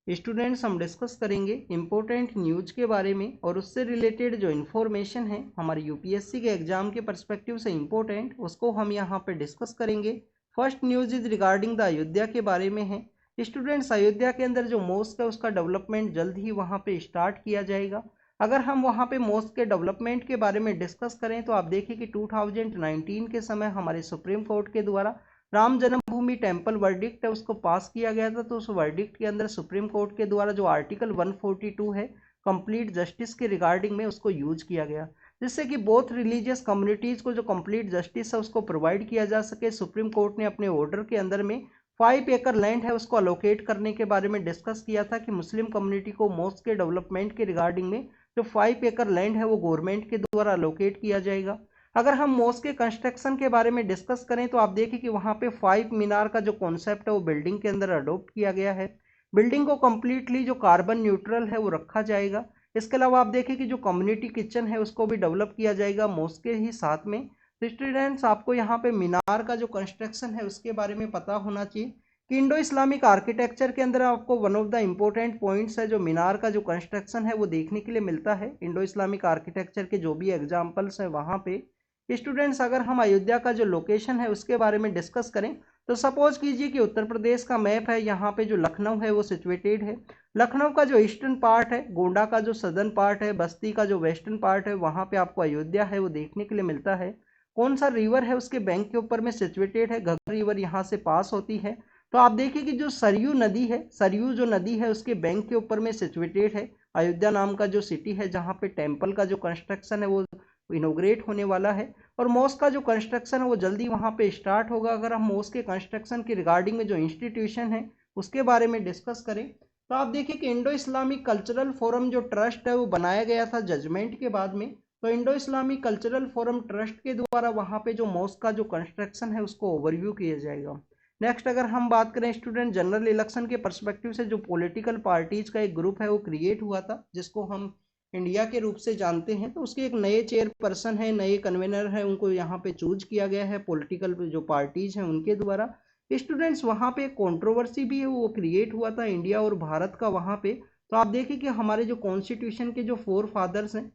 Students हम discuss करेंगे important news के बारे में और उससे रिलेटेड जो इन्फॉर्मेशन है हमारे यूपीएससी के एग्जाम के पर्सपेक्टिव से इम्पोर्टेंट उसको हम यहाँ पे डिस्कस करेंगे। First news is regarding the Ayodhya के बारे में है। स्टूडेंट्स अयोध्या के अंदर जो मॉस्क है उसका डेवलपमेंट जल्द ही वहाँ पे स्टार्ट किया जाएगा। अगर हम वहाँ पे मॉस्क के डेवलपमेंट के बारे में डिस्कस करें तो आप देखिए कि 2019 के समय हमारे सुप्रीम कोर्ट के द्वारा राम जन्मभूमि टेम्पल वर्डिक्ट है उसको पास किया गया था। तो उस वर्डिक्ट के अंदर सुप्रीम कोर्ट के द्वारा जो आर्टिकल 142 है कंप्लीट जस्टिस के रिगार्डिंग में उसको यूज किया गया, जिससे कि बोथ रिलीजियस कम्युनिटीज को जो कंप्लीट जस्टिस है उसको प्रोवाइड किया जा सके। सुप्रीम कोर्ट ने अपने ऑर्डर के अंदर में 5 एकड़ लैंड है उसको अलोकेट करने के बारे में डिस्कस किया था कि मुस्लिम कम्युनिटी को मॉस्क के डेवलपमेंट के रिगार्डिंग में जो 5 एकड़ लैंड है वो गवर्नमेंट के द्वारा अलोकेट किया जाएगा। अगर हम मॉस्क के कंस्ट्रक्शन के बारे में डिस्कस करें तो आप देखिए कि वहाँ पे 5 मीनार का जो कॉन्सेप्ट है वो बिल्डिंग के अंदर अडोप्ट किया गया है। बिल्डिंग को कम्प्लीटली जो कार्बन न्यूट्रल है वो रखा जाएगा। इसके अलावा आप देखिए कि जो कम्युनिटी किचन है उसको भी डेवलप किया जाएगा मॉस्क के ही साथ में। तो स्टूडेंट्स आपको यहाँ पे मीनार का जो कंस्ट्रक्शन है उसके बारे में पता होना चाहिए कि इंडो इस्लामिक आर्किटेक्चर के अंदर आपको one of the important points है जो मीनार का जो कंस्ट्रक्शन है वो देखने के लिए मिलता है। इंडो इस्लामिक आर्किटेक्चर के जो भी एग्जाम्पल्स हैं वहाँ पे स्टूडेंट्स अगर हम अयोध्या का जो लोकेशन है उसके बारे में डिस्कस करें तो सपोज कीजिए कि उत्तर प्रदेश का मैप है, यहाँ पे जो लखनऊ है वो सिचुएटेड है। लखनऊ का जो ईस्टर्न पार्ट है, गोंडा का जो सदर्न पार्ट है, बस्ती का जो वेस्टर्न पार्ट है, वहाँ पे आपको अयोध्या है वो देखने के लिए मिलता है। कौन सा रिवर है उसके बैंक के ऊपर में सिचुएटेड है, घग्गर रिवर यहाँ से पास होती है। तो आप देखिए कि जो सरयू नदी है, सरयू जो नदी है उसके बैंक के ऊपर में सिचुएटेड है अयोध्या नाम का जो सिटी है, जहाँ पे टेम्पल का जो कंस्ट्रक्शन है वो इनोग्रेट होने वाला है और मॉस्क का जो कंस्ट्रक्शन है वो जल्दी वहाँ पे स्टार्ट होगा। अगर हम मॉस्क के कंस्ट्रक्शन के रिगार्डिंग में जो इंस्टीट्यूशन है उसके बारे में डिस्कस करें तो आप देखिए कि इंडो इस्लामिक कल्चरल फोरम जो ट्रस्ट है वो बनाया गया था जजमेंट के बाद में। तो Indo Islamic cultural forum trust के द्वारा वहाँ पे जो मॉस्क का जो कंस्ट्रक्शन है उसको ओवरव्यू किया जाएगा। नेक्स्ट अगर हम बात करें स्टूडेंट जनरल इलेक्शन के परस्पेक्टिव से जो पॉलिटिकल पार्टीज का एक ग्रुप है वो क्रिएट हुआ था जिसको हम इंडिया के रूप से जानते हैं। तो उसके एक नए चेयरपर्सन है, नए कन्वेनर है, उनको यहाँ पे चूज किया गया है पॉलिटिकल जो पार्टीज हैं उनके द्वारा। स्टूडेंट्स वहाँ पे कंट्रोवर्सी भी है वो क्रिएट हुआ था इंडिया और भारत का वहाँ पे। तो आप देखिए कि हमारे जो कॉन्स्टिट्यूशन के जो 4 फादर्स हैं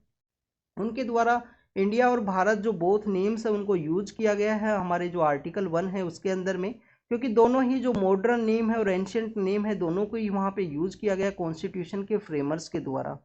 उनके द्वारा इंडिया और भारत जो बोथ नेम्स है उनको यूज किया गया है हमारे जो आर्टिकल 1 है उसके अंदर में, क्योंकि दोनों ही जो मॉडर्न नेम है और एंशियंट नेम है दोनों को ही वहाँ पे यूज किया गया कॉन्स्टिट्यूशन के फ्रेमर्स के द्वारा।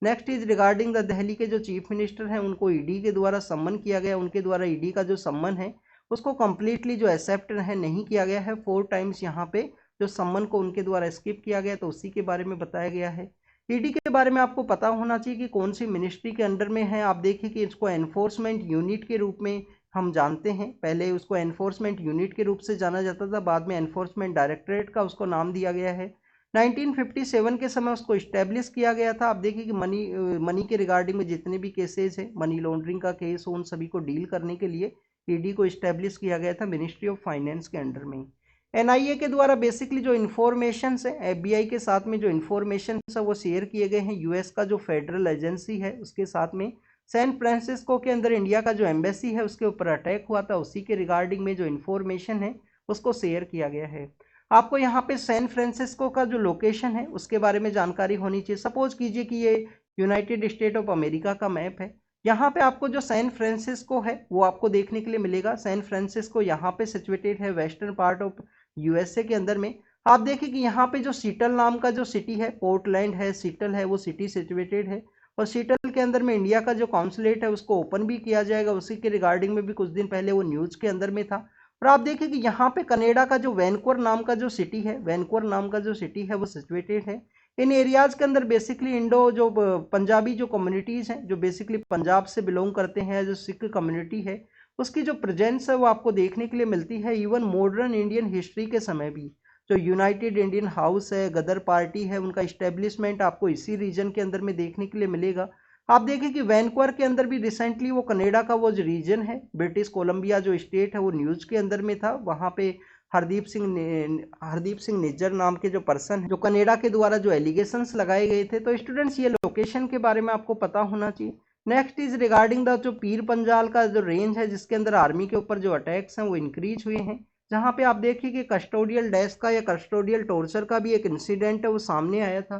Next is regarding the Delhi के जो चीफ मिनिस्टर हैं उनको ईडी के द्वारा सम्मन किया गया। उनके द्वारा ईडी का जो सम्मन है उसको कंप्लीटली जो एक्सेप्ट है नहीं किया गया है। 4 टाइम्स यहाँ पे जो सम्मन को उनके द्वारा स्किप किया गया तो उसी के बारे में बताया गया है। ईडी के बारे में आपको पता होना चाहिए कि कौन सी मिनिस्ट्री के अंडर में है। आप देखिए कि इसको एनफोर्समेंट यूनिट के रूप में हम जानते हैं। पहले उसको एनफोर्समेंट यूनिट के रूप से जाना जाता था, बाद में एनफोर्समेंट डायरेक्टरेट का उसको नाम दिया गया है। 1957 के समय उसको इस्टेब्लिश किया गया था। आप देखिए कि मनी के रिगार्डिंग में जितने भी केसेस हैं, मनी लॉन्ड्रिंग का केस हो, उन सभी को डील करने के लिए ईडी को इस्टेब्लिश किया गया था मिनिस्ट्री ऑफ फाइनेंस के अंडर में। एनआईए के द्वारा बेसिकली जो इन्फॉर्मेशन है एफबीआई के साथ में जो इन्फॉर्मेशन है वो शेयर किए गए हैं। यूएस का जो फेडरल एजेंसी है उसके साथ में सैन फ्रांसिस्को के अंदर इंडिया का जो एम्बेसी है उसके ऊपर अटैक हुआ था, उसी के रिगार्डिंग में जो इन्फॉर्मेशन है उसको शेयर किया गया है। आपको यहाँ पे सैन फ्रांसिस्को का जो लोकेशन है उसके बारे में जानकारी होनी चाहिए। सपोज कीजिए कि ये यूनाइटेड स्टेट ऑफ अमेरिका का मैप है। यहाँ पे आपको जो सैन फ्रांसिस्को है वो आपको देखने के लिए मिलेगा। सैन फ्रांसिस्को यहाँ पे सिचुएटेड है वेस्टर्न पार्ट ऑफ यूएसए के अंदर में। आप देखिए कि यहाँ पे जो सीटल नाम का जो सिटी है, पोर्टलैंड है, सीटल है, वो सिटी सिचुएटेड है और सीटल के अंदर में इंडिया का जो कॉन्सुलेट है उसको ओपन भी किया जाएगा। उसी के रिगार्डिंग में भी कुछ दिन पहले वो न्यूज के अंदर में था। और आप देखिए कि यहाँ पे कनाडा का जो वैनकूवर नाम का जो सिटी है, वैनकूवर नाम का जो सिटी है वो सिचुएटेड है। इन एरियाज के अंदर बेसिकली इंडो जो पंजाबी जो कम्युनिटीज हैं जो बेसिकली पंजाब से बिलोंग करते हैं, जो सिख कम्युनिटी है उसकी जो प्रेजेंस है वो आपको देखने के लिए मिलती है। इवन मॉडर्न इंडियन हिस्ट्री के समय भी जो यूनाइटेड इंडियन हाउस है, गदर पार्टी है, उनका इस्टेब्लिशमेंट आपको इसी रीजन के अंदर में देखने के लिए मिलेगा। आप देखिए कि वैनकूवर के अंदर भी रिसेंटली वो कनाडा का वो जो रीजन है, ब्रिटिश कोलंबिया जो स्टेट है वो न्यूज के अंदर में था। वहाँ पे हरदीप सिंह निज्जर नाम के जो पर्सन है जो कनाडा के द्वारा जो एलिगेशंस लगाए गए थे। तो स्टूडेंट्स ये लोकेशन के बारे में आपको पता होना चाहिए। नेक्स्ट इज रिगार्डिंग द जो पीर पंजाल का जो रेंज है जिसके अंदर आर्मी के ऊपर जो अटैक्स हैं वो इंक्रीज हुए हैं। जहाँ पे आप देखिए कि कस्टोडियल डेस्क का या कस्टोडियल टॉर्चर का भी एक इंसिडेंट है वो सामने आया था।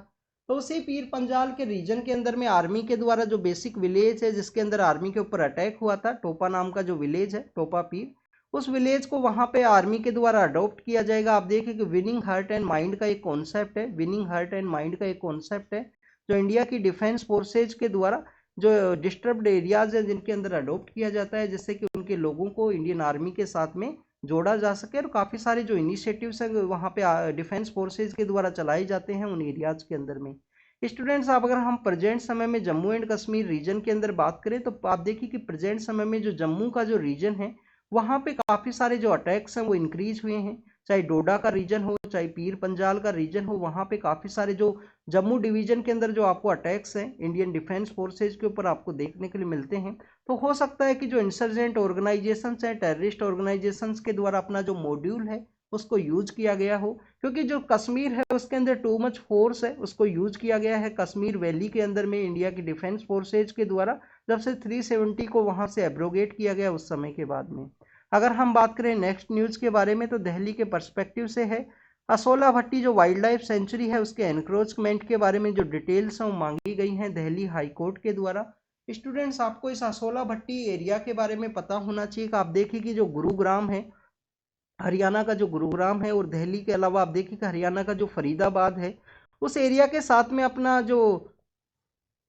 तो उसी पीर पंजाल के रीजन के अंदर में आर्मी के द्वारा जो बेसिक विलेज है जिसके अंदर आर्मी के ऊपर अटैक हुआ था, टोपा नाम का जो विलेज है, टोपा पीर, उस विलेज को वहां पे आर्मी के द्वारा अडॉप्ट किया जाएगा। आप देखिए कि विनिंग हार्ट एंड माइंड का एक कॉन्सेप्ट है, विनिंग हार्ट एंड माइंड का एक कॉन्सेप्ट है जो इंडिया की डिफेंस फोर्सेज के द्वारा जो डिस्टर्ब्ड एरियाज है जिनके अंदर अडॉप्ट किया जाता है, जिससे कि उनके लोगों को इंडियन आर्मी के साथ में जोड़ा जा सके। और काफ़ी सारे जो इनिशिएटिव्स हैं वहाँ पे डिफेंस फोर्सेज के द्वारा चलाए जाते हैं उन एरियाज के अंदर में। स्टूडेंट्स, आप अगर हम प्रेजेंट समय में जम्मू एंड कश्मीर रीजन के अंदर बात करें तो आप देखिए कि प्रेजेंट समय में जो जम्मू का जो रीजन है वहाँ पे काफ़ी सारे जो अटैक्स हैं वो इंक्रीज हुए हैं। चाहे डोडा का रीजन हो, चाहे पीर पंजाल का रीजन हो, वहाँ पे काफ़ी सारे जो जम्मू डिवीजन के अंदर जो आपको अटैक्स हैं इंडियन डिफेंस फोर्सेज के ऊपर आपको देखने के लिए मिलते हैं। तो हो सकता है कि जो इंसर्जेंट ऑर्गेनाइजेशंस हैं, टेररिस्ट ऑर्गेनाइजेशंस के द्वारा अपना जो मॉड्यूल है उसको यूज किया गया हो, क्योंकि जो कश्मीर है उसके अंदर टू मच फोर्स है, उसको यूज किया गया है कश्मीर वैली के अंदर में इंडिया की डिफेंस फोर्सेज के द्वारा, जब से 370 को वहां से एब्रोगेट किया गया उस समय के बाद में। अगर हम बात करें नेक्स्ट न्यूज के बारे में तो दिल्ली के पर्सपेक्टिव से है, असोला भट्टी जो वाइल्ड लाइफ सेंचुरी है उसके एनक्रोचमेंट के बारे में जो डिटेल्स हैं वो मांगी गई हैं दिल्ली हाई कोर्ट के द्वारा। स्टूडेंट्स, आपको इस असोला भट्टी एरिया के बारे में पता होना चाहिए कि आप देखिए कि जो गुरुग्राम है, हरियाणा का जो गुरुग्राम है, और दिल्ली के अलावा आप देखिए कि हरियाणा का जो फरीदाबाद है, उस एरिया के साथ में अपना जो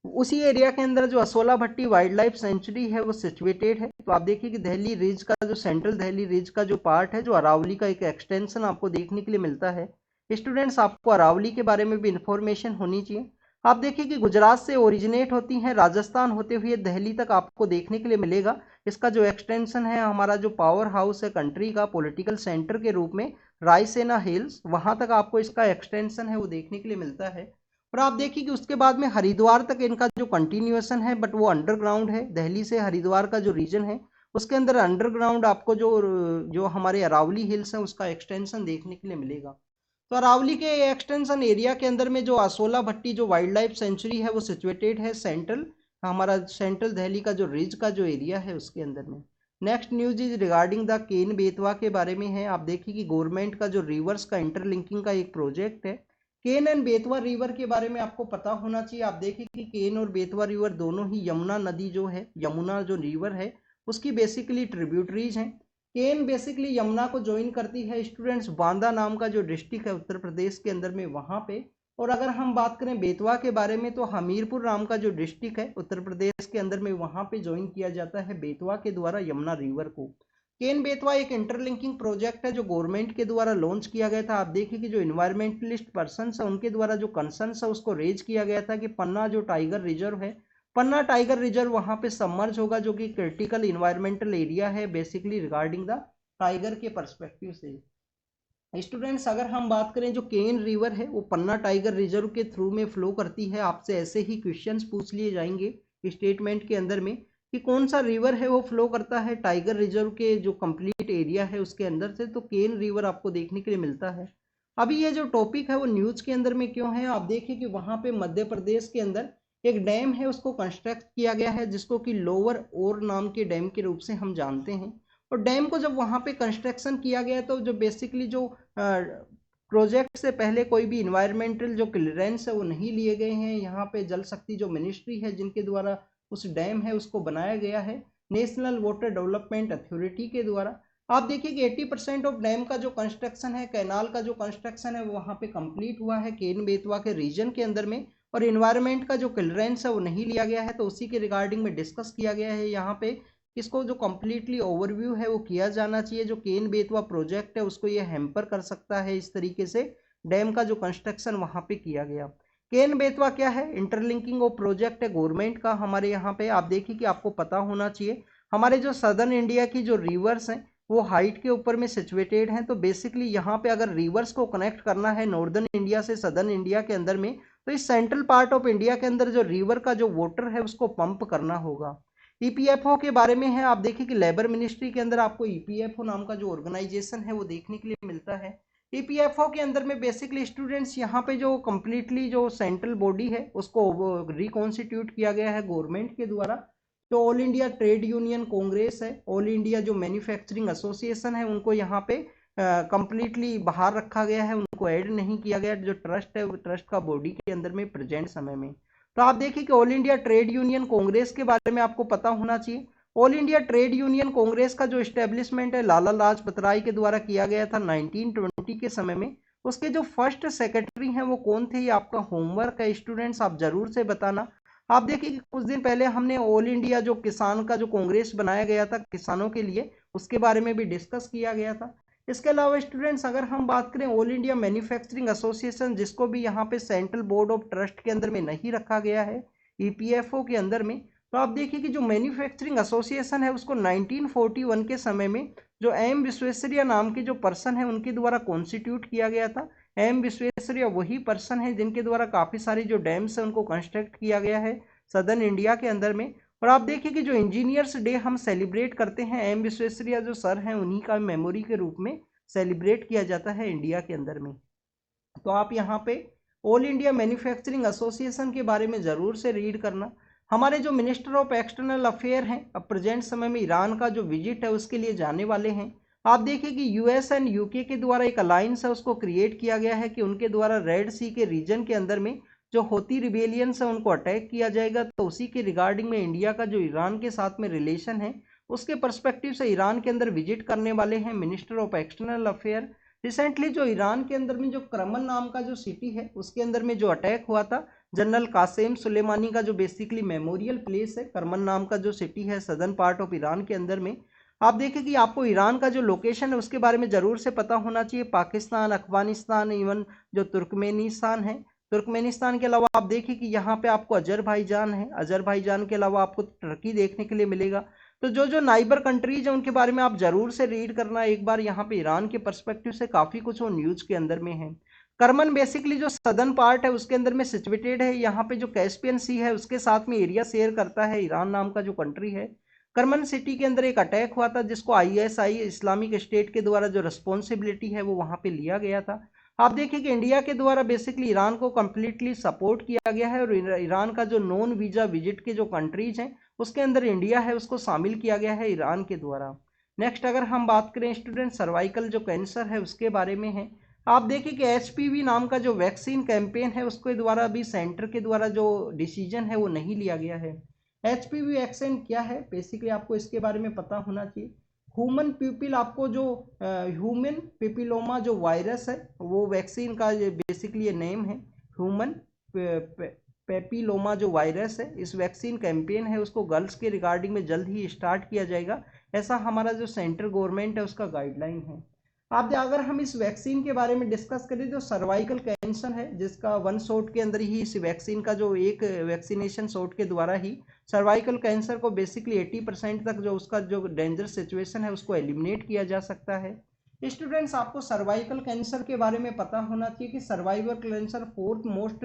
उसी एरिया के अंदर जो असोला भट्टी वाइल्ड लाइफ सेंचुरी है वो सिचुएटेड है। तो आप देखिए कि दिल्ली रिज का जो सेंट्रल दिल्ली रिज का जो पार्ट है, जो अरावली का एक एक्सटेंशन आपको देखने के लिए मिलता है। स्टूडेंट्स, आपको अरावली के बारे में भी इंफॉर्मेशन होनी चाहिए। आप देखिए कि गुजरात से ओरिजिनेट होती हैं, राजस्थान होते हुए दिल्ली तक आपको देखने के लिए मिलेगा। इसका जो एक्सटेंशन है, हमारा जो पावर हाउस है कंट्री का पॉलिटिकल सेंटर के रूप में, रायसेना हिल्स, वहां तक आपको इसका एक्सटेंशन है वो देखने के लिए मिलता है। और आप देखिए कि उसके बाद में हरिद्वार तक इनका जो कंटिन्यूएशन है, बट वो अंडरग्राउंड है। दिल्ली से हरिद्वार का जो रीजन है उसके अंदर अंडरग्राउंड आपको जो जो हमारे अरावली हिल्स हैं उसका एक्सटेंशन देखने के लिए मिलेगा। तो अरावली के एक्सटेंशन एरिया के अंदर में जो असोला भट्टी जो वाइल्ड लाइफ सेंचुरी है वो सिचुएटेड है सेंट्रल, हमारा सेंट्रल दिल्ली का जो रिज का जो एरिया है उसके अंदर में। Next news is regarding the Ken Betwa के बारे में है। आप देखिए कि गवर्नमेंट का जो रिवर्स का इंटरलिंकिंग का एक प्रोजेक्ट है। केन एंड बेतवा रिवर के बारे में आपको पता होना चाहिए। आप देखिए कि केन और बेतवा रिवर दोनों ही यमुना नदी जो है, यमुना जो रिवर है उसकी बेसिकली ट्रिब्यूटरीज हैं। केन बेसिकली यमुना को ज्वाइन करती है स्टूडेंट्स बांदा नाम का जो डिस्ट्रिक्ट है उत्तर प्रदेश के अंदर में वहां पे। और अगर हम बात करें बेतवा के बारे में तो हमीरपुर नाम का जो डिस्ट्रिक्ट है उत्तर प्रदेश के अंदर में वहां पे ज्वाइन किया जाता है बेतवा के द्वारा यमुना रिवर को। केन बेतवा एक इंटरलिंकिंग प्रोजेक्ट है जो गवर्नमेंट के द्वारा लॉन्च किया गया था। आप देखिए कि जो इन्वायरमेंटलिस्ट पर्सन है उनके द्वारा जो कंसर्न है उसको रेज किया गया था कि पन्ना जो टाइगर रिजर्व है, पन्ना टाइगर रिजर्व वहां पे सबमर्ज होगा, जो कि क्रिटिकल इन्वायरमेंटल एरिया है बेसिकली रिगार्डिंग द टाइगर के पर्सपेक्टिव से। स्टूडेंट्स, अगर हम बात करें जो केन रिवर है वो पन्ना टाइगर रिजर्व के थ्रू में फ्लो करती है। आपसे ऐसे ही क्वेश्चंस पूछ लिए जाएंगे स्टेटमेंट के अंदर में कि कौन सा रिवर है वो फ्लो करता है टाइगर रिजर्व के जो कंप्लीट एरिया है उसके अंदर से, तो केन रिवर आपको देखने के लिए मिलता है। अभी ये जो टॉपिक है वो न्यूज के अंदर में क्यों है, आप देखिए कि वहां पे मध्य प्रदेश के अंदर एक डैम है उसको कंस्ट्रक्ट किया गया है जिसको कि लोअर ओर नाम के डैम के रूप से हम जानते हैं। और डैम को जब वहां पे कंस्ट्रक्शन किया गया तो जो बेसिकली जो प्रोजेक्ट से पहले कोई भी इन्वायरमेंटल जो क्लियरेंस है वो नहीं लिए गए हैं। यहाँ पे जल शक्ति जो मिनिस्ट्री है जिनके द्वारा उस डैम है उसको बनाया गया है नेशनल वाटर डेवलपमेंट अथॉरिटी के द्वारा। आप देखिए कि 80% ऑफ डैम का जो कंस्ट्रक्शन है, कैनाल का जो कंस्ट्रक्शन है वो वहाँ पे कंप्लीट हुआ है केन बेतवा के रीजन के अंदर में। और इन्वायरमेंट का जो क्लियरेंस है वो नहीं लिया गया है, तो उसी के रिगार्डिंग में डिस्कस किया गया है यहाँ पे। इसको जो कम्प्लीटली ओवरव्यू है वो किया जाना चाहिए। जो केन बेतवा प्रोजेक्ट है उसको ये हैम्पर कर सकता है इस तरीके से डैम का जो कंस्ट्रक्शन वहाँ पे किया गया। केन बेतवा क्या है, इंटरलिंकिंग ऑफ प्रोजेक्ट है गवर्नमेंट का हमारे यहाँ पे। आप देखिए कि आपको पता होना चाहिए हमारे जो सदर्न इंडिया की जो रिवर्स हैं वो हाइट के ऊपर में सिचुएटेड हैं। तो बेसिकली यहाँ पे अगर रिवर्स को कनेक्ट करना है नॉर्दर्न इंडिया से सदर्न इंडिया के अंदर में, तो इस सेंट्रल पार्ट ऑफ इंडिया के अंदर जो रिवर का जो वाटर है उसको पंप करना होगा। ईपीएफओ के बारे में है, आप देखिए कि लेबर मिनिस्ट्री के अंदर आपको ईपीएफओ नाम का जो ऑर्गेनाइजेशन है वो देखने के लिए मिलता है। ईपीएफओ के अंदर में बेसिकली स्टूडेंट्स यहाँ पे जो कम्प्लीटली जो सेंट्रल बॉडी है उसको रिकॉन्स्टिट्यूट किया गया है गवर्नमेंट के द्वारा। तो all India trade union Congress है, ऑल इंडिया जो मैन्युफैक्चरिंग एसोसिएशन है उनको यहाँ पे कंप्लीटली बाहर रखा गया है, उनको ऐड नहीं किया गया। जो ट्रस्ट है वो ट्रस्ट का बॉडी के अंदर में प्रेजेंट समय में। तो आप देखिए कि all India trade union Congress के बारे में आपको पता होना चाहिए। All India trade union Congress का जो एस्टेब्लिशमेंट है लाला लाजपत राय के द्वारा किया गया था 1920 के समय में। उसके जो फर्स्ट सेक्रेटरी हैं वो कौन थे, ये आपका होमवर्क है स्टूडेंट्स, आप जरूर से बताना। आप देखिए कि कुछ दिन पहले हमने ऑल इंडिया जो किसान का जो कांग्रेस बनाया गया था किसानों के लिए, उसके बारे में भी डिस्कस किया गया था। इसके अलावा स्टूडेंट्स अगर हम बात करें ऑल इंडिया मैन्युफैक्चरिंग एसोसिएशन, जिसको भी यहाँ पे सेंट्रल बोर्ड ऑफ ट्रस्ट के अंदर में नहीं रखा गया है, ईपीएफओ के अंदर में। तो आप देखिए कि जो मैन्युफैक्चरिंग एसोसिएशन है उसको 1941 के समय में जो एम विश्वेश्वरैया नाम के जो पर्सन है उनके द्वारा कॉन्स्टिट्यूट किया गया था। एम विश्वेश्वरैया वही पर्सन है जिनके द्वारा काफ़ी सारी जो डैम्स है उनको कंस्ट्रक्ट किया गया है सदर्न इंडिया के अंदर में। और आप देखिए कि जो इंजीनियर्स डे हम सेलिब्रेट करते हैं, एम विश्वेश्वरैया जो सर हैं उन्हीं का मेमोरी के रूप में सेलिब्रेट किया जाता है इंडिया के अंदर में। तो आप यहाँ पे ऑल इंडिया मैन्युफैक्चरिंग एसोसिएशन के बारे में ज़रूर से रीड करना। हमारे जो मिनिस्टर ऑफ एक्सटर्नल अफेयर हैं अब प्रेजेंट समय में ईरान का जो विजिट है उसके लिए जाने वाले हैं। आप देखिए कि यूएस एंड यूके के द्वारा एक अलायंस है उसको क्रिएट किया गया है कि उनके द्वारा रेड सी के रीजन के अंदर में जो होती रिबेलियंस है उनको अटैक किया जाएगा। तो उसी के रिगार्डिंग में इंडिया का जो ईरान के साथ में रिलेशन है उसके पर्सपेक्टिव से ईरान के अंदर विजिट करने वाले हैं minister of external affair. Recently जो ईरान के अंदर में जो करमन नाम का जो सिटी है उसके अंदर में जो अटैक हुआ था जनरल कासिम सुलेमानी का, जो बेसिकली मेमोरियल प्लेस है करमन नाम का जो सिटी है सदर्न पार्ट ऑफ ईरान के अंदर में। आप देखें कि आपको ईरान का जो लोकेशन है उसके बारे में ज़रूर से पता होना चाहिए। पाकिस्तान, अफगानिस्तान, इवन जो तुर्कमेनिस्तान है, तुर्कमेनिस्तान के अलावा आप देखिए कि यहाँ पे आपको अजरबैजान है, अजरबैजान के अलावा आपको टर्की देखने के लिए मिलेगा। तो जो जो नाइबर कंट्रीज है उनके बारे में आप जरूर से रीड करना एक बार। यहाँ पे ईरान के पर्सपेक्टिव से काफ़ी कुछ वो न्यूज़ के अंदर में है। करमन बेसिकली जो सदर्न पार्ट है उसके अंदर में सिचुएटेड है। यहाँ पे जो कैस्पियन सी है उसके साथ में एरिया शेयर करता है ईरान नाम का जो कंट्री है। करमन सिटी के अंदर एक अटैक हुआ था जिसको आईएसआई इस्लामिक स्टेट के द्वारा जो रिस्पॉन्सिबिलिटी है वो वहाँ पे लिया गया था। आप देखिए कि इंडिया के द्वारा बेसिकली ईरान को कम्प्लीटली सपोर्ट किया गया है और ईरान का जो नॉन वीजा विजिट के जो कंट्रीज हैं उसके अंदर इंडिया है उसको शामिल किया गया है ईरान के द्वारा। नेक्स्ट अगर हम बात करें स्टूडेंट सर्वाइकल जो कैंसर है उसके बारे में है। आप देखिए कि एचपीवी नाम का जो वैक्सीन कैंपेन है उसके द्वारा भी सेंटर के द्वारा जो डिसीजन है वो नहीं लिया गया है। एचपीवी वैक्सीन क्या है बेसिकली आपको इसके बारे में पता होना चाहिए। ह्यूमन पीपिल, आपको जो ह्यूमन पिपिलोमा जो वायरस है वो वैक्सीन का बेसिकली ये नेम है ह्यूमन पेपिलोमा जो वायरस है। इस वैक्सीन कैंपेन है उसको गर्ल्स के रिगार्डिंग में जल्द ही स्टार्ट किया जाएगा, ऐसा हमारा जो सेंट्रल गवर्नमेंट है उसका गाइडलाइन है। आप अगर हम इस वैक्सीन के बारे में डिस्कस करें तो सर्वाइकल कैंसर है जिसका वन शॉट के अंदर ही इस वैक्सीन का जो एक वैक्सीनेशन शॉट के द्वारा ही सर्वाइकल कैंसर को बेसिकली 80% तक जो उसका जो डेंजर सिचुएशन है उसको एलिमिनेट किया जा सकता है। स्टूडेंट्स आपको सर्वाइकल कैंसर के बारे में पता होना चाहिए कि cervical cancer fourth most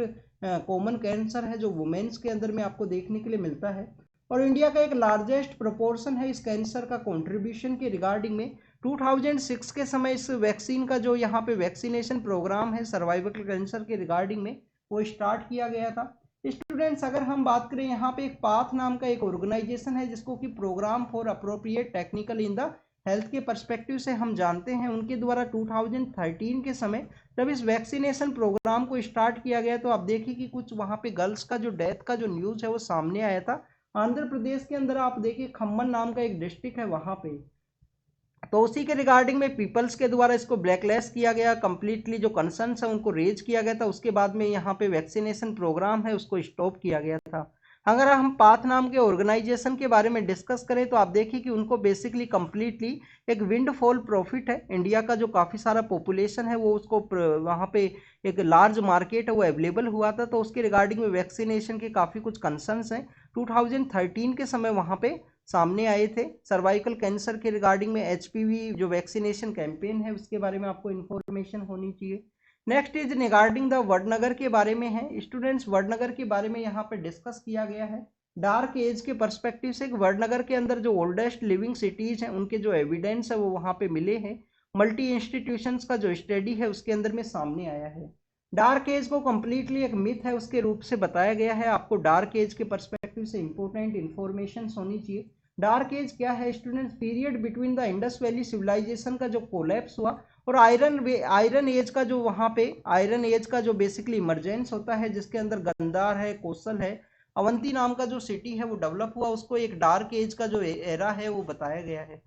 common cancer है जो वुमेन्स के अंदर में आपको देखने के लिए मिलता है। और इंडिया का एक लार्जेस्ट प्रोपोर्शन है इस कैंसर का कंट्रीब्यूशन के रिगार्डिंग में। 2006 के समय इस वैक्सीन का जो यहाँ पे वैक्सीनेशन प्रोग्राम है सर्वाइकल कैंसर के रिगार्डिंग में वो स्टार्ट किया गया था। स्टूडेंट्स अगर हम बात करें यहाँ पे एक पाथ नाम का एक ऑर्गेनाइजेशन है जिसको कि programme for appropriate technical in the health के पर्सपेक्टिव से हम जानते हैं। उनके द्वारा 2013 के समय जब इस वैक्सीनेशन प्रोग्राम को स्टार्ट किया गया तो आप देखिए कि कुछ वहाँ पे गर्ल्स का जो डेथ का जो न्यूज़ है वो सामने आया था। आंध्र प्रदेश के अंदर आप देखिए खम्मन नाम का एक डिस्ट्रिक्ट है वहाँ पे। तो उसी के रिगार्डिंग में पीपल्स के द्वारा इसको ब्लैकलिस्ट किया गया, कंप्लीटली जो कंसर्न्स है उनको रेज किया गया था। उसके बाद में यहाँ पे वैक्सीनेशन प्रोग्राम है उसको स्टॉप किया गया था। अगर हम पाथ नाम के ऑर्गेनाइजेशन के बारे में डिस्कस करें तो आप देखिए कि उनको बेसिकली कंप्लीटली एक विंडफॉल प्रॉफिट है। इंडिया का जो काफ़ी सारा पॉपुलेशन है वो उसको वहाँ पे एक लार्ज मार्केट है वो अवेलेबल हुआ था। तो उसके रिगार्डिंग में वैक्सीनेशन के काफ़ी कुछ कंसर्न्स हैं 2013 के समय वहाँ पे सामने आए थे। सर्वाइकल कैंसर के रिगार्डिंग में एचपीवी जो वैक्सीनेशन कैंपेन है उसके बारे में आपको इन्फॉर्मेशन होनी चाहिए। Next is regarding the Vadnagar के बारे में है। स्टूडेंट्स वडनगर के बारे में यहाँ पे डिस्कस किया गया है डार्क एज के पर्सपेक्टिव से। वडनगर के अंदर जो ओल्डेस्ट लिविंग सिटीज हैं उनके जो एविडेंस है वो वहाँ पे मिले हैं। मल्टी इंस्टीट्यूशंस का जो स्टडी है उसके अंदर में सामने आया है। डार्क एज को कम्प्लीटली एक मिथ है उसके रूप से बताया गया है। आपको डार्क एज के पर्सपेक्टिव से इंपॉर्टेंट इन्फॉर्मेशन होनी चाहिए। डार्क एज क्या है students? Period between the Indus valley civilisation का जो कोलैप्स हुआ और आयरन एज का जो वहाँ पे आयरन एज का जो बेसिकली इमरजेंस होता है, जिसके अंदर गंधार है, कौशल है, अवंती नाम का जो सिटी है वो डेवलप हुआ, उसको एक डार्क एज का जो एरा है वो बताया गया है।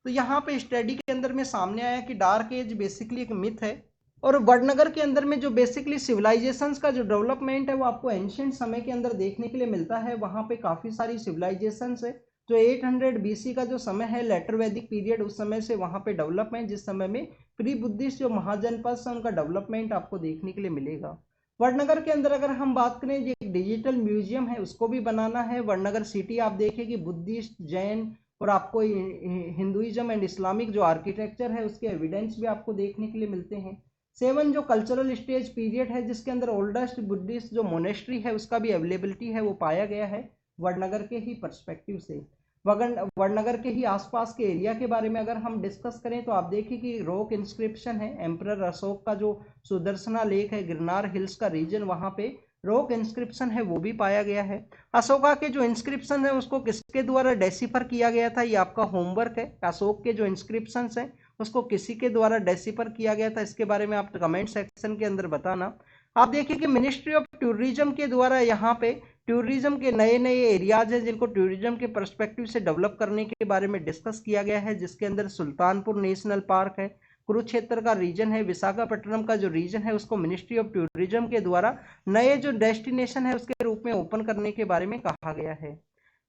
तो यहाँ पे स्टडी के अंदर में सामने आया कि डार्क एज बेसिकली एक मिथ है, और वडनगर के अंदर में जो बेसिकली सिविलाइजेशंस का जो डेवलपमेंट है वो आपको एंशियंट समय के अंदर देखने के लिए मिलता है। वहाँ पे काफ़ी सारी सिविलाइजेशंस है जो 800 BC का जो समय है, लेटर वैदिक पीरियड, उस समय से वहाँ पे डेवलपमेंट, जिस समय में प्री बुद्धिस्ट जो महाजनपद है उनका डेवलपमेंट आपको देखने के लिए मिलेगा। वडनगर के अंदर अगर हम बात करें, ये एक डिजिटल म्यूजियम है, उसको भी बनाना है। वडनगर सिटी आप देखिए कि बुद्धिस्ट, जैन और आपको हिंदुइज्म एंड इस्लामिक जो आर्किटेक्चर है उसके एविडेंस भी आपको देखने के लिए मिलते हैं। 7 जो कल्चरल स्टेज पीरियड है, जिसके अंदर ओल्डेस्ट बुद्धिस्ट जो मोनेस्ट्री है उसका भी अवेलेबिलिटी है वो पाया गया है वडनगर के ही पर्सपेक्टिव से। वडनगर के ही आसपास के एरिया के बारे में अगर हम डिस्कस करें तो आप देखिए कि रॉक इंस्क्रिप्शन है, एम्परर अशोक का जो सुदर्शना लेक है, गिरनार हिल्स का रीजन, वहाँ पे रॉक इंस्क्रिप्शन है वो भी पाया गया है। अशोका के जो इंस्क्रिप्शन है उसको किसके द्वारा डेसिफर किया गया था, ये आपका होमवर्क है। अशोक के जो इंस्क्रिप्शन है उसको किसी के द्वारा डेसिफर किया गया था, इसके बारे में आप कमेंट सेक्शन के अंदर बताना। आप देखिए कि मिनिस्ट्री ऑफ टूरिज्म के द्वारा यहाँ पे टूरिज्म के नए नए एरियाज हैं जिनको टूरिज्म के पर्सपेक्टिव से डेवलप करने के बारे में डिस्कस किया गया है, जिसके अंदर सुल्तानपुर नेशनल पार्क है, कुरुक्षेत्र का रीजन है, विशाखापट्टनम का जो रीजन है उसको मिनिस्ट्री ऑफ टूरिज्म के द्वारा नए जो डेस्टिनेशन है उसके रूप में ओपन करने के बारे में कहा गया है।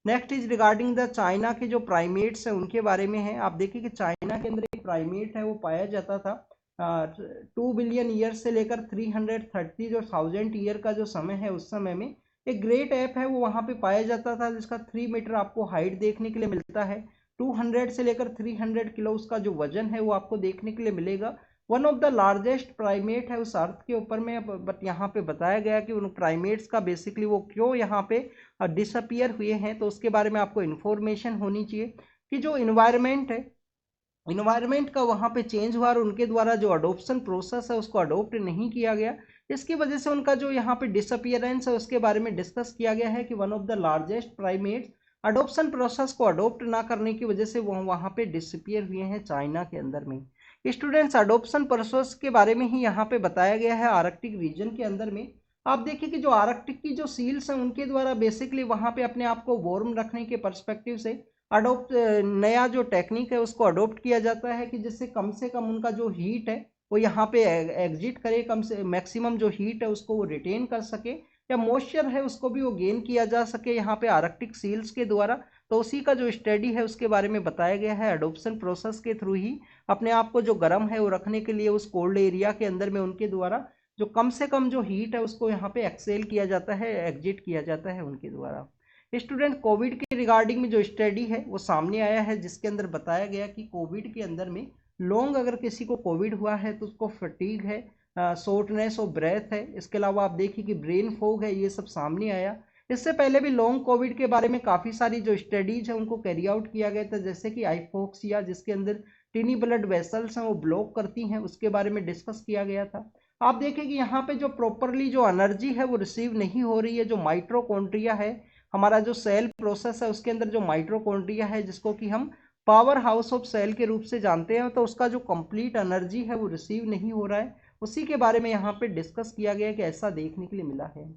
Next is regarding the China के जो प्राइमेट्स हैं उनके बारे में है। आप देखिए कि चाइना के अंदर एक प्राइमेट है वो पाया जाता था 2 बिलियन ईयर से लेकर 330 जो 1000 ईयर का जो समय है, उस समय में एक ग्रेट ऐप है वो वहाँ पे पाया जाता था, जिसका 3 मीटर आपको हाइट देखने के लिए मिलता है। 200 से लेकर 300 किलो उसका जो वजन है वो आपको देखने के लिए मिलेगा। One of the largest primate है उस अर्थ के ऊपर में, बट यहाँ पे बताया गया कि उन प्राइमेट्स का बेसिकली वो क्यों यहाँ पे डिसअपियर हुए हैं, तो उसके बारे में आपको इन्फॉर्मेशन होनी चाहिए कि जो इन्वायरमेंट है, इन्वायरमेंट का वहाँ पे चेंज हुआ और उनके द्वारा जो अडोप्शन प्रोसेस है उसको अडोप्ट नहीं किया गया, इसकी वजह से उनका जो यहाँ पे डिसअपियरेंस है उसके बारे में डिस्कस किया गया है कि one of the largest primates adoption process को अडोप्ट ना करने की वजह से वो वहाँ पे डिसअपियर हुए हैं चाइना के अंदर में। स्टूडेंट्स, अडोप्शन प्रोसेस के बारे में ही यहाँ पे बताया गया है आर्कटिक रीजन के अंदर में। आप देखिए कि जो आर्कटिक की जो सील्स हैं उनके द्वारा बेसिकली वहाँ पे अपने आप को वार्म रखने के परस्पेक्टिव से अडोप्ट नया जो टेक्निक है उसको अडोप्ट किया जाता है कि जिससे कम से कम उनका जो हीट है वो यहाँ पे एग्जिट करे, कम से मैक्सिमम जो हीट है उसको वो रिटेन कर सके, या मॉइस्चर है उसको भी वो गेन किया जा सके यहाँ पे आर्कटिक सील्स के द्वारा। तो उसी का जो स्टडी है उसके बारे में बताया गया है। अडोप्शन प्रोसेस के थ्रू ही अपने आप को जो गर्म है वो रखने के लिए उस कोल्ड एरिया के अंदर में उनके द्वारा जो कम से कम जो हीट है उसको यहाँ पे एक्सेल किया जाता है, एग्जिट किया जाता है उनके द्वारा। स्टूडेंट, कोविड के रिगार्डिंग में जो स्टडी है वो सामने आया है, जिसके अंदर बताया गया कि कोविड के अंदर में लॉन्ग अगर किसी को कोविड हुआ है तो उसको फटीग है, शॉर्टनेस ऑफ ब्रेथ है, इसके अलावा आप देखिए कि ब्रेन फॉग है, ये सब सामने आया। इससे पहले भी लॉन्ग कोविड के बारे में काफ़ी सारी जो स्टडीज है उनको कैरी आउट किया गया था, जैसे कि हाइपोक्सिया, जिसके अंदर टिनी ब्लड वेसल्स हैं वो ब्लॉक करती हैं, उसके बारे में डिस्कस किया गया था। आप देखिए कि यहाँ पे जो प्रॉपरली जो एनर्जी है वो रिसीव नहीं हो रही है, जो माइट्रोकॉन्ड्रिया है, हमारा जो सेल प्रोसेस है उसके अंदर जो माइट्रोकॉन्ड्रिया है जिसको कि हम पावर हाउस ऑफ सेल के रूप से जानते हैं, तो उसका जो कंप्लीट एनर्जी है वो रिसीव नहीं हो रहा है, उसी के बारे में यहाँ पे डिस्कस किया गया कि ऐसा देखने के लिए मिला है।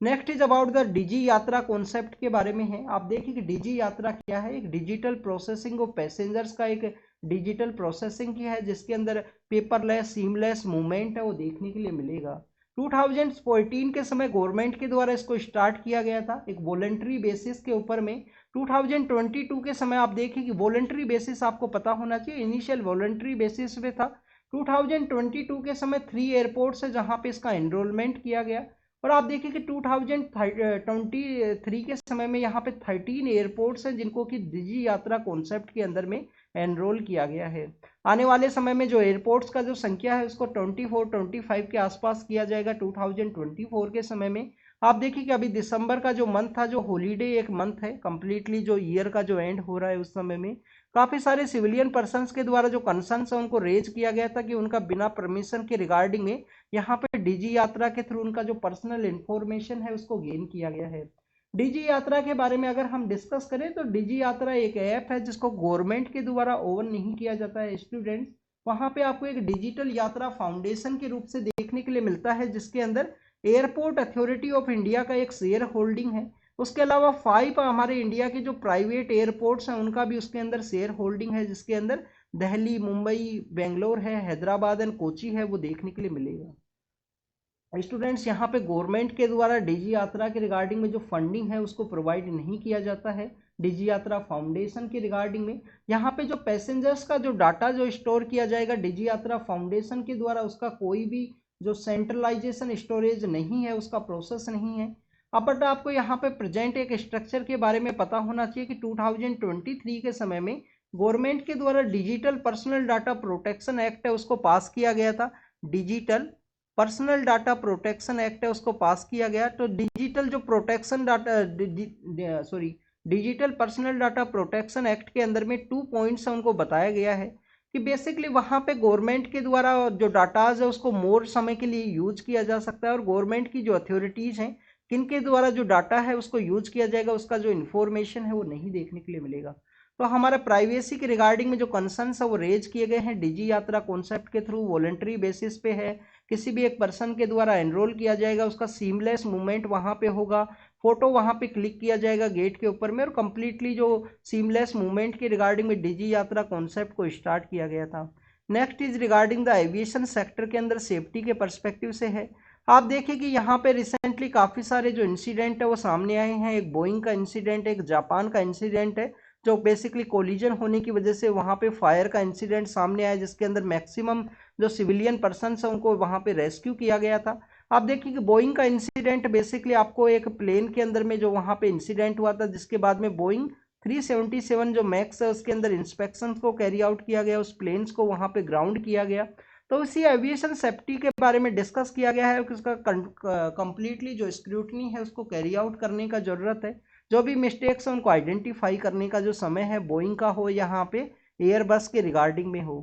नेक्स्ट इज अबाउट द डिजी यात्रा कॉन्सेप्ट के बारे में है। आप देखिए कि डिजी यात्रा क्या है, एक डिजिटल प्रोसेसिंग ऑफ पैसेंजर्स का एक डिजिटल प्रोसेसिंग की है, जिसके अंदर पेपरलेस सीमलेस मूवमेंट है वो देखने के लिए मिलेगा। 2014 के समय गवर्नमेंट के द्वारा इसको स्टार्ट किया गया था एक वॉलेंट्री बेसिस के ऊपर में। 2022 के समय आप देखिए कि वॉलेंट्री बेसिस आपको पता होना चाहिए, इनिशियल वॉलेंट्री बेसिस पे था। 2022 के समय 3 एयरपोर्ट्स है जहां पे इसका एनरोलमेंट किया गया, और आप देखिए कि 2023 के समय में यहाँ पे 13 एयरपोर्ट्स हैं जिनको कि डिजी यात्रा कॉन्सेप्ट के अंदर में एनरोल किया गया है। आने वाले समय में जो एयरपोर्ट्स का जो संख्या है उसको 24-25 के आसपास किया जाएगा 2024 के समय में। आप देखिए कि अभी दिसंबर का जो मंथ था, जो हॉलीडे एक मंथ है, कंप्लीटली जो ईयर का जो एंड हो रहा है, उस समय में काफ़ी सारे सिविलियन पर्सनस के द्वारा जो कंसर्न्स है उनको रेज किया गया था कि उनका बिना परमिशन के रिगार्डिंग में यहाँ पे डिजी यात्रा के थ्रू उनका जो पर्सनल इंफॉर्मेशन है उसको गेन किया गया है। डिजी यात्रा के बारे में अगर हम डिस्कस करें तो डिजी यात्रा एक ऐप है जिसको गवर्नमेंट के द्वारा ओवन नहीं किया जाता है स्टूडेंट्स, वहाँ पे आपको एक डिजिटल यात्रा फाउंडेशन के रूप से देखने के लिए मिलता है, जिसके अंदर एयरपोर्ट अथॉरिटी ऑफ इंडिया का एक शेयर होल्डिंग है। उसके अलावा 5 हमारे इंडिया के जो प्राइवेट एयरपोर्ट्स हैं उनका भी उसके अंदर शेयर होल्डिंग है, जिसके अंदर दिल्ली, मुंबई, बेंगलोर है, हैदराबाद एंड कोची है, वो देखने के लिए मिलेगा। स्टूडेंट्स, यहाँ पे गवर्नमेंट के द्वारा डिजी यात्रा के रिगार्डिंग में जो फंडिंग है उसको प्रोवाइड नहीं किया जाता है डिजी यात्रा फाउंडेशन के रिगार्डिंग में। यहाँ पे जो पैसेंजर्स का जो डाटा जो स्टोर किया जाएगा डिजी यात्रा फाउंडेशन के द्वारा, उसका कोई भी जो सेंट्रलाइजेशन स्टोरेज नहीं है, उसका प्रोसेस नहीं है। अब बट आपको यहाँ पे प्रेजेंट एक स्ट्रक्चर के बारे में पता होना चाहिए कि 2023 के समय में गवर्नमेंट के द्वारा digital personal data protection act है उसको पास किया गया था। Digital personal data protection act है उसको पास किया गया। तो डिजिटल जो protection data digital personal data protection act के अंदर में 2 पॉइंट्स है उनको बताया गया है कि बेसिकली वहाँ पे गवर्नमेंट के द्वारा जो डाटाज है उसको मोर समय के लिए यूज किया जा सकता है, और गवर्नमेंट की जो अथॉरिटीज़ हैं किनके द्वारा जो डाटा है उसको यूज किया जाएगा, उसका जो इन्फॉर्मेशन है वो नहीं देखने के लिए मिलेगा। तो हमारा प्राइवेसी के रिगार्डिंग में जो कंसर्न्स है वो रेज किए गए हैं डिजी यात्रा कॉन्सेप्ट के थ्रू, वॉलंटरी बेसिस पे है, किसी भी एक पर्सन के द्वारा एनरोल किया जाएगा, उसका सीमलेस मूवमेंट वहाँ पे होगा, फोटो वहाँ पे क्लिक किया जाएगा गेट के ऊपर में, और कंप्लीटली जो सीमलेस मूवमेंट के रिगार्डिंग में डिजी यात्रा कॉन्सेप्ट को स्टार्ट किया गया था। Next is regarding the aviation sector के अंदर सेफ्टी के परस्पेक्टिव से है। आप देखिए कि यहाँ पे रिसेंटली काफ़ी सारे जो इंसिडेंट है वो सामने आए हैं। एक बोइंग का इंसिडेंट, एक जापान का इंसिडेंट है जो बेसिकली कोलिजन होने की वजह से वहाँ पे फायर का इंसिडेंट सामने आया, जिसके अंदर मैक्सिमम जो सिविलियन पर्सन है उनको वहाँ पे रेस्क्यू किया गया था। आप देखिए कि बोइंग का इंसिडेंट बेसिकली आपको एक प्लेन के अंदर में जो वहाँ पे इंसिडेंट हुआ था, जिसके बाद में बोइंग 377 जो मैक्स है उसके अंदर इंस्पेक्शन को कैरी आउट किया गया, उस प्लेन्स को वहाँ पे ग्राउंड किया गया। तो इसी एविएशन सेफ्टी के बारे में डिस्कस किया गया है कि उसका कंप्लीटली जो स्क्रूटनी है उसको कैरी आउट करने का ज़रूरत है। जो भी मिस्टेक्स हैं उनको आइडेंटिफाई करने का जो समय है बोइंग का हो, यहाँ पे एयरबस के रिगार्डिंग में हो।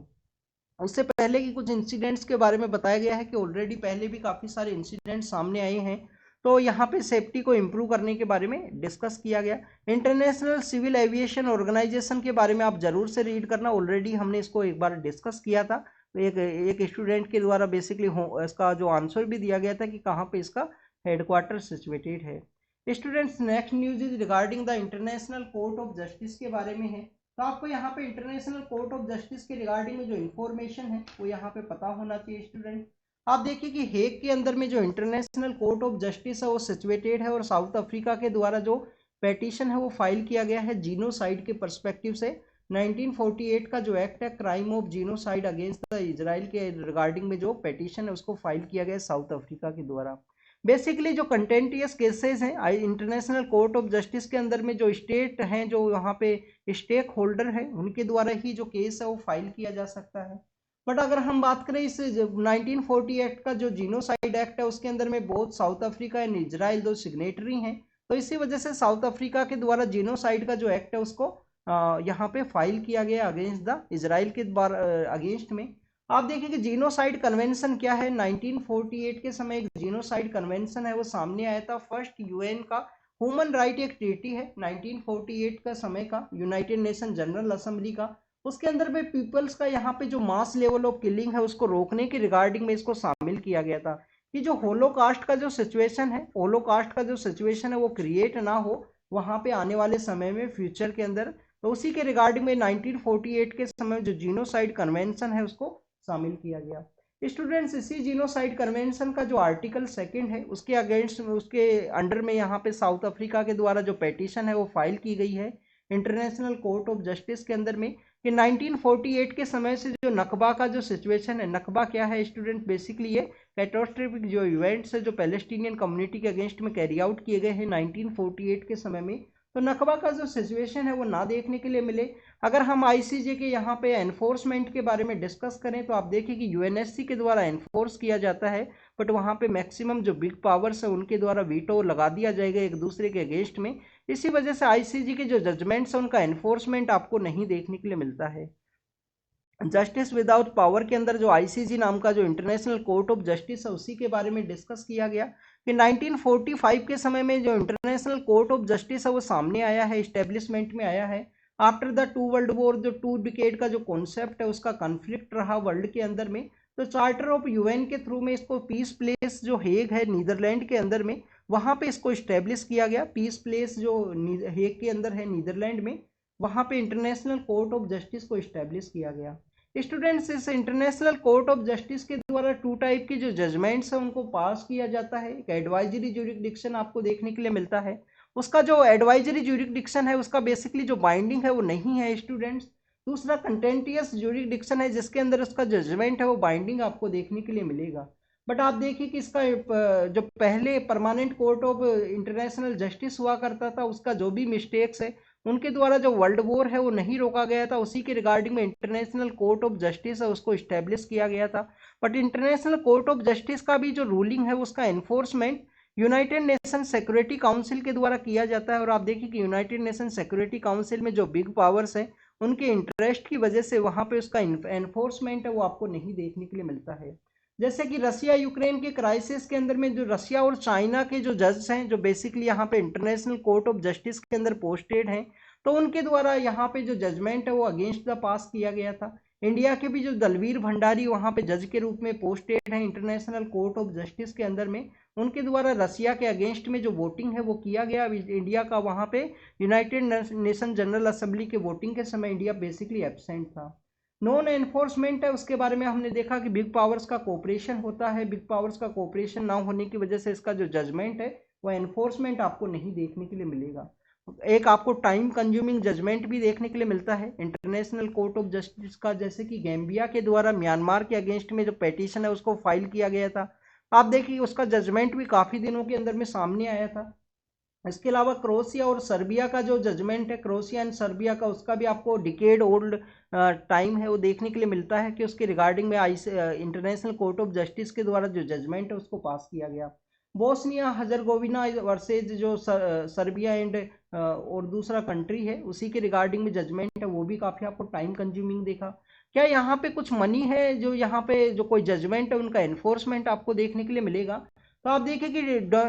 उससे पहले की कुछ इंसिडेंट्स के बारे में बताया गया है कि ऑलरेडी पहले भी काफ़ी सारे इंसिडेंट्स सामने आए हैं, तो यहाँ पे सेफ्टी को इम्प्रूव करने के बारे में डिस्कस किया गया। इंटरनेशनल सिविल एविएशन ऑर्गेनाइजेशन के बारे में आप जरूर से रीड करना, ऑलरेडी हमने इसको एक बार डिस्कस किया था। एक स्टूडेंट के द्वारा बेसिकली इसका जो आंसर भी दिया गया था कि कहाँ पे इसका हेडक्वार्टर सिचुएटेड है। Students, next news is regarding the international court of justice के बारे में है। तो आपको यहाँ पे इंटरनेशनल कोर्ट ऑफ जस्टिस के रिगार्डिंग में जो इन्फॉर्मेशन है वो यहाँ पे पता होना चाहिए स्टूडेंट। आप देखिए कि हेग के अंदर में जो इंटरनेशनल कोर्ट ऑफ जस्टिस है वो सिचुएटेड है, और साउथ अफ्रीका के द्वारा जो पेटिशन है वो फाइल किया गया है जीनोसाइड के परस्पेक्टिव से। 1948 का जो एक्ट है crime of genocide against the Israel के रिगार्डिंग में जो पेटिशन है उसको फाइल किया गया है साउथ अफ्रीका के द्वारा। बेसिकली जो कंटेंटियस केसेस हैं इंटरनेशनल कोर्ट ऑफ जस्टिस के अंदर में जो स्टेट हैं, जो यहाँ पे स्टेक होल्डर है, उनके द्वारा ही जो केस है वो फाइल किया जा सकता है। बट अगर हम बात करें इस 1940 एक्ट का जो जीनोसाइड एक्ट है उसके अंदर में बहुत साउथ अफ्रीका एंड इजराइल दो सिग्नेटरी हैं, तो इसी वजह से साउथ अफ्रीका के द्वारा जीनोसाइड का जो एक्ट है उसको यहाँ पे फाइल किया गया अगेंस्ट द इजराइल के अगेंस्ट में। आप देखिए कि जीनोसाइड कन्वेंशन क्या है। 1948 के समय एक जीनोसाइड कन्वेंशन है वो सामने आया था, फर्स्ट यूएन का ह्यूमन राइट एक ट्रीटी है 1948 का समय का, यूनाइटेड नेशन जनरल असेंबली का। उसके अंदर में पीपल्स का यहाँ पे जो मास लेवल ऑफ किलिंग है उसको रोकने के रिगार्डिंग में इसको शामिल किया गया था कि जो होलोकास्ट का जो सिचुएशन है, होलोकास्ट का जो सिचुएशन है वो क्रिएट ना हो वहाँ पे आने वाले समय में फ्यूचर के अंदर। तो उसी के रिगार्डिंग में 1948 के समय जो जीनोसाइड कन्वेंशन है उसको शामिल किया गया। स्टूडेंट्स, इसी जीनोसाइड कन्वेंशन का जो आर्टिकल 2 है उसके अगेंस्ट उसके अंडर में यहाँ पे साउथ अफ्रीका के द्वारा जो पेटिशन है वो फाइल की गई है इंटरनेशनल कोर्ट ऑफ जस्टिस के अंदर में कि 1948 के समय से जो नकबा का जो सिचुएशन है, नकबा क्या है स्टूडेंट, बेसिकली ये कैटास्ट्रोफिक जो इवेंट्स है जो पैलेस्टीनियन कम्युनिटी के अगेंस्ट में कैरी आउट किए गए हैं 1948 के समय में, तो नकबा का जो सिचुएशन है वो ना देखने के लिए मिले। अगर हम आईसीजे के यहाँ पे एनफोर्समेंट के बारे में डिस्कस करें तो आप देखिए कि यूएनएससी के द्वारा एनफोर्स किया जाता है, बट वहाँ पे मैक्सिमम जो बिग पावर्स है उनके द्वारा वीटो लगा दिया जाएगा एक दूसरे के अगेंस्ट में। इसी वजह से आईसीजे के जो जजमेंट्स हैं उनका एनफोर्समेंट आपको नहीं देखने के लिए मिलता है। जस्टिस विदाउट पावर के अंदर जो आईसीजे नाम का जो इंटरनेशनल कोर्ट ऑफ जस्टिस है उसी के बारे में डिस्कस किया गया कि 1945 के समय में जो इंटरनेशनल कोर्ट ऑफ जस्टिस है वो सामने आया है, इस्टेब्लिशमेंट में आया है। After the two world war जो टू डिकेड का जो कॉन्सेप्ट है उसका कॉन्फ्लिक्ट रहा वर्ल्ड के अंदर में, तो चार्टर ऑफ यूएन के थ्रू में इसको पीस प्लेस जो हेग है नीदरलैंड के अंदर में, वहाँ पे इसको इस्टेब्लिश किया गया। पीस प्लेस जो हेग के अंदर है नीदरलैंड में, वहाँ पे इंटरनेशनल कोर्ट ऑफ जस्टिस को इस्टेब्लिश किया गया। स्टूडेंट्स, इस इंटरनेशनल कोर्ट ऑफ जस्टिस के द्वारा टू टाइप की जो जजमेंट्स है उनको पास किया जाता है। एक एडवाइजरी ज्यूरिसडिक्शन आपको देखने के लिए मिलता है, उसका जो एडवाइजरी ज्यूरिसडिक्शन है उसका बेसिकली जो बाइंडिंग है वो नहीं है स्टूडेंट्स। दूसरा कंटेंटियस ज्यूरिसडिक्शन है जिसके अंदर उसका जजमेंट है वो बाइंडिंग आपको देखने के लिए मिलेगा। बट आप देखिए कि इसका जो पहले permanent court of international justice हुआ करता था उसका जो भी मिस्टेक्स है उनके द्वारा जो वर्ल्ड वॉर है वो नहीं रोका गया था, उसी के रिगार्डिंग में इंटरनेशनल कोर्ट ऑफ जस्टिस है उसको इस्टेब्लिश किया गया था। But international court of justice का भी जो रूलिंग है उसका enforcement United nation security council के द्वारा किया जाता है। और आप देखिए कि यूनाइटेड नेशन सिक्योरिटी काउंसिल में जो बिग पावर्स हैं उनके इंटरेस्ट की वजह से वहाँ पे उसका एनफोर्समेंट है वो आपको नहीं देखने के लिए मिलता है। जैसे कि रसिया यूक्रेन के क्राइसिस के अंदर में जो रसिया और चाइना के जो जज हैं जो बेसिकली यहाँ पे इंटरनेशनल कोर्ट ऑफ जस्टिस के अंदर पोस्टेड हैं, तो उनके द्वारा यहाँ पे जो जजमेंट है वो अगेंस्ट द पास किया गया था। इंडिया के भी जो दलवीर भंडारी वहाँ पे जज के रूप में पोस्टेड हैं इंटरनेशनल कोर्ट ऑफ जस्टिस के अंदर में, उनके द्वारा रसिया के अगेंस्ट में जो वोटिंग है वो किया गया। इंडिया का वहाँ पे यूनाइटेड नेशन जनरल असेंबली के वोटिंग के समय इंडिया बेसिकली एब्सेंट था। नॉन एनफोर्समेंट है उसके बारे में हमने देखा कि बिग पावर्स का कोऑपरेशन होता है, बिग पावर्स का कोऑपरेशन ना होने की वजह से इसका जो जजमेंट है वो एनफोर्समेंट आपको नहीं देखने के लिए मिलेगा। एक आपको टाइम कंज्यूमिंग जजमेंट भी देखने के लिए मिलता है इंटरनेशनल कोर्ट ऑफ जस्टिस का, जैसे कि गैम्बिया के द्वारा म्यांमार के अगेंस्ट में जो पेटिशन है उसको फाइल किया गया था। आप देखिए उसका जजमेंट भी काफ़ी दिनों के अंदर में सामने आया था। इसके अलावा क्रोएशिया और सर्बिया का जो जजमेंट है, क्रोएशिया एंड सर्बिया का, उसका भी आपको डिकेड ओल्ड टाइम है वो देखने के लिए मिलता है कि उसके रिगार्डिंग में इंटरनेशनल कोर्ट ऑफ जस्टिस के द्वारा जो जजमेंट है उसको पास किया गया। बोस्निया हर्जेगोविना वर्सेज जो सर्बिया एंड और दूसरा कंट्री है उसी के रिगार्डिंग में जजमेंट है वो भी काफ़ी आपको टाइम कंज्यूमिंग देखा। क्या यहाँ पे कुछ मनी है जो यहाँ पे जो कोई जजमेंट है उनका एनफोर्समेंट आपको देखने के लिए मिलेगा? तो आप देखिए कि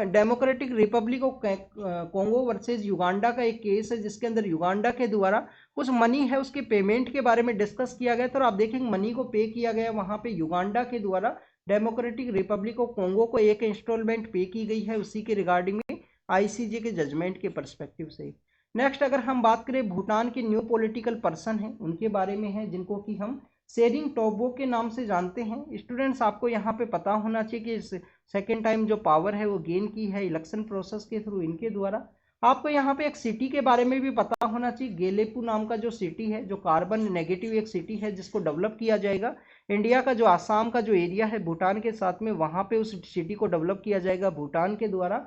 democratic Republic of Congo versus Uganda का एक केस है जिसके अंदर युगांडा के द्वारा कुछ मनी है उसके पेमेंट के बारे में डिस्कस किया गया था। और आप देखेंगे मनी को पे किया गया वहाँ पे युगांडा के द्वारा डेमोक्रेटिक रिपब्लिक ऑफ कॉन्गो को एक इंस्टॉलमेंट पे की गई है उसी के रिगार्डिंग में आईसीजे के जजमेंट के परस्पेक्टिव से। नेक्स्ट अगर हम बात करें भूटान के न्यू पॉलिटिकल पर्सन हैं उनके बारे में है जिनको कि हम सेरिंग टोब्गो के नाम से जानते हैं। स्टूडेंट्स आपको यहाँ पे पता होना चाहिए कि सेकेंड टाइम जो पावर है वो गेन की है इलेक्शन प्रोसेस के थ्रू इनके द्वारा। आपको यहाँ पे एक सिटी के बारे में भी पता होना चाहिए, गेलेपू नाम का जो सिटी है जो कार्बन नेगेटिव एक सिटी है जिसको डेवलप किया जाएगा। इंडिया का जो आसाम का जो एरिया है भूटान के साथ में वहाँ पे उस सिटी को डेवलप किया जाएगा भूटान के द्वारा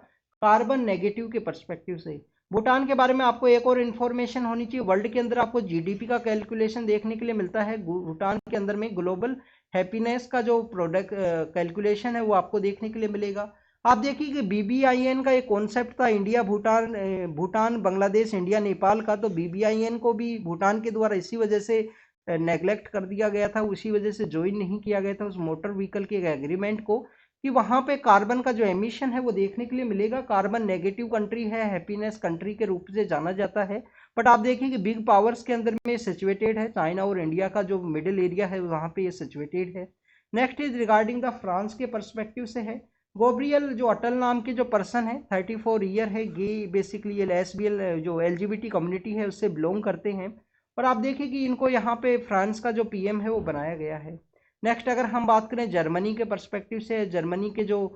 कार्बन नेगेटिव के परस्पेक्टिव से। भूटान के बारे में आपको एक और इन्फॉर्मेशन होनी चाहिए, वर्ल्ड के अंदर आपको जीडीपी का कैलकुलेशन देखने के लिए मिलता है। भूटान के अंदर में ग्लोबल हैप्पीनेस का जो प्रोडक्ट कैलकुलेशन है वो आपको देखने के लिए मिलेगा। आप देखिए कि BBIN का एक कॉन्सेप्ट था इंडिया भूटान बांग्लादेश इंडिया नेपाल का, तो BBIN को भी भूटान के द्वारा इसी वजह से नेग्लेक्ट कर दिया गया था, उसी वजह से ज्वाइन नहीं किया गया था उस मोटर व्हीकल के एग्रीमेंट को कि वहाँ पे कार्बन का जो एमिशन है वो देखने के लिए मिलेगा। कार्बन नेगेटिव कंट्री है, हैप्पीनेस कंट्री के रूप से जाना जाता है। बट आप देखिए कि बिग पावर्स के अंदर में सिचुएटेड है, चाइना और इंडिया का जो मिडिल एरिया है वहाँ पे ये सिचुएटेड है। Next is regarding the France के परस्पेक्टिव से है। गोब्रियल जो अटल नाम के जो पर्सन है 34 ईयर है, गे बेसिकली ये SBL जो LGBT कम्युनिटी है उससे बिलोंग करते हैं। और आप देखिए कि इनको यहाँ पे फ्रांस का जो PM है वो बनाया गया है। नेक्स्ट अगर हम बात करें जर्मनी के पर्सपेक्टिव से, जर्मनी के जो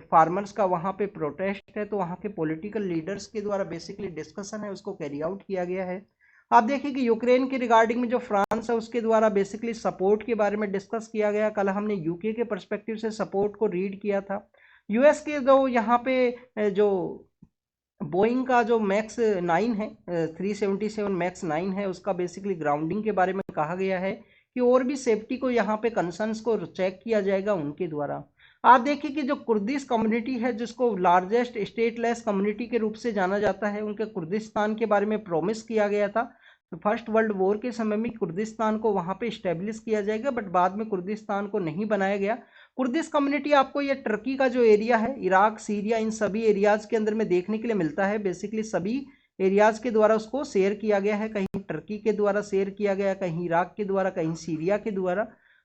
फार्मर्स का वहाँ पे प्रोटेस्ट है तो वहाँ के पॉलिटिकल लीडर्स के द्वारा बेसिकली डिस्कशन है उसको कैरी आउट किया गया है। आप देखिए कि यूक्रेन के रिगार्डिंग में जो फ्रांस है उसके द्वारा बेसिकली सपोर्ट के बारे में डिस्कस किया गया। कल हमने यूके के पर्सपेक्टिव से सपोर्ट को रीड किया था। यूएस के जो यहाँ पे जो बोइंग का जो मैक्स 9 है 377 मैक्स 9 है उसका बेसिकली ग्राउंडिंग के बारे में कहा गया है कि और भी सेफ्टी को यहाँ पे कंसर्न्स को चेक किया जाएगा उनके द्वारा। आप देखिए कि जो कुर्दिश कम्युनिटी है जिसको लार्जेस्ट स्टेटलेस कम्युनिटी के रूप से जाना जाता है, उनके कुर्दिस्तान के बारे में प्रॉमिस किया गया था तो फर्स्ट वर्ल्ड वॉर के समय में कुर्दिस्तान को वहाँ पे इस्टेब्लिश किया जाएगा, बट बाद में कुर्दिस्तान को नहीं बनाया गया। कुर्दिश कम्युनिटी आपको ये टर्की का जो एरिया है, इराक, सीरिया, इन सभी एरियाज के अंदर में देखने के लिए मिलता है। बेसिकली सभी एरियाज़ के द्वारा उसको शेयर किया गया है, कहीं टर्की के द्वारा शेयर किया गया, कहीं इराक के द्वारा, कहीं सीरिया के द्वारा।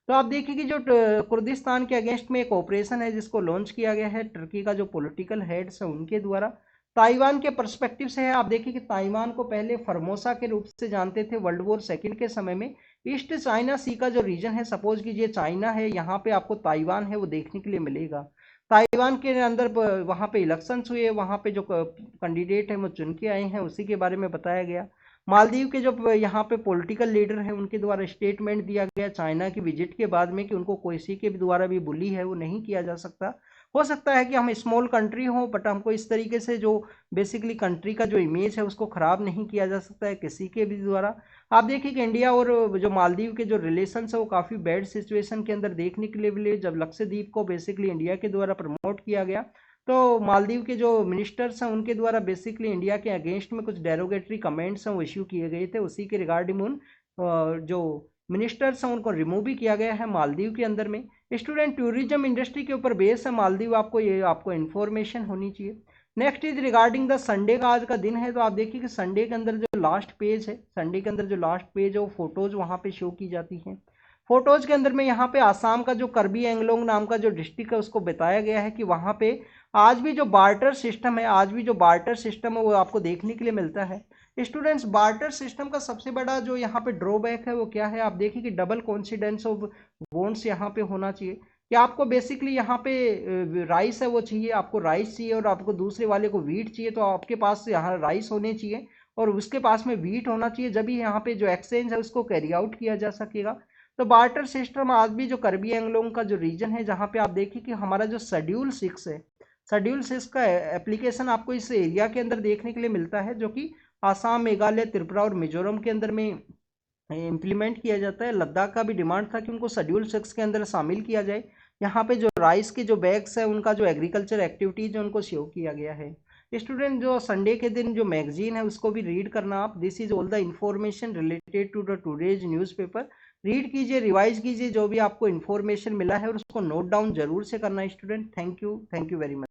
तो आप देखिए कि जो कुर्दिस्तान के अगेंस्ट में एक ऑपरेशन है जिसको लॉन्च किया गया है टर्की का जो पॉलिटिकल हेड्स है उनके द्वारा। ताइवान के पर्सपेक्टिव से है, आप देखिए कि ताइवान को पहले फर्मोसा के रूप से जानते थे वर्ल्ड वॉर सेकेंड के समय में। ईस्ट चाइना सी का जो रीजन है, सपोज कीजिए चाइना है, यहाँ पे आपको ताइवान है वो देखने के लिए मिलेगा। ताइवान के अंदर वहाँ पे इलेक्शंस हुए, वहाँ पे जो कैंडिडेट है वो चुन के आए हैं, उसी के बारे में बताया गया। मालदीव के जो यहाँ पे पॉलिटिकल लीडर है उनके द्वारा स्टेटमेंट दिया गया चाइना की विजिट के बाद में कि उनको किसी के भी द्वारा भी बुली है वो नहीं किया जा सकता। हो सकता है कि हम स्मॉल कंट्री हो बट हमको इस तरीके से जो बेसिकली कंट्री का जो इमेज है उसको ख़राब नहीं किया जा सकता है किसी के भी द्वारा। आप देखिए कि इंडिया और जो मालदीव के जो रिलेशंस है वो काफ़ी बैड सिचुएशन के अंदर देखने के लिए मिले। जब लक्षद्वीप को बेसिकली इंडिया के द्वारा प्रमोट किया गया तो मालदीव के जो मिनिस्टर्स हैं उनके द्वारा बेसिकली इंडिया के अगेंस्ट में कुछ डेरोगेटरी कमेंट्स हैं वो इश्यू किए गए थे। उसी के रिगार्डिंग उन जो मिनिस्टर्स हैं उनको रिमूव भी किया गया है मालदीव के अंदर में। स्टूडेंट, टूरिज्म इंडस्ट्री के ऊपर बेस है मालदीव, आपको इन्फॉर्मेशन होनी चाहिए। Next is regarding the Sunday का आज का दिन है, तो आप देखिए कि संडे के अंदर जो लास्ट पेज है, संडे के अंदर जो लास्ट पेज है वो फोटोज वहाँ पे शो की जाती हैं। फोटोज के अंदर में यहाँ पे आसाम का जो करबी एंगलोंग नाम का जो डिस्ट्रिक्ट है उसको बताया गया है कि वहाँ पे आज भी जो बार्टर सिस्टम है, आज भी जो बार्टर सिस्टम है वो आपको देखने के लिए मिलता है। स्टूडेंट्स, बार्टर सिस्टम का सबसे बड़ा जो यहाँ पे ड्रॉबैक है वो क्या है, आप देखिए कि डबल कॉन्सिडेंस ऑफ बॉन्ड्स यहाँ पे होना चाहिए कि आपको बेसिकली यहाँ पे राइस है वो चाहिए, आपको राइस चाहिए और आपको दूसरे वाले को वीट चाहिए, तो आपके पास यहाँ राइस होने चाहिए और उसके पास में वीट होना चाहिए, जब ही यहाँ पे जो एक्सचेंज है उसको कैरी आउट किया जा सकेगा। तो बार्टर सिस्टम आज भी जो करबी एंगलोंग का जो रीजन है जहाँ पे आप देखिए कि हमारा जो शेड्यूल 6 है, शेड्यूल 6 का एप्लीकेशन आपको इस एरिया के अंदर देखने के लिए मिलता है जो कि आसाम, मेघालय, त्रिपुरा और मिजोरम के अंदर में इम्प्लीमेंट किया जाता है। लद्दाख का भी डिमांड था कि उनको शेड्यूल 6 के अंदर शामिल किया जाए। यहाँ पे जो राइस के जो बैग्स है उनका जो एग्रीकल्चर एक्टिविटीज है उनको शो किया गया है। स्टूडेंट, जो संडे के दिन जो मैगजीन है उसको भी रीड करना आप। This is all the information related to the today's newspaper. Read कीजिए, रिवाइज कीजिए, जो भी आपको इन्फॉर्मेशन मिला है और उसको नोट डाउन जरूर से करना student. Thank you very much.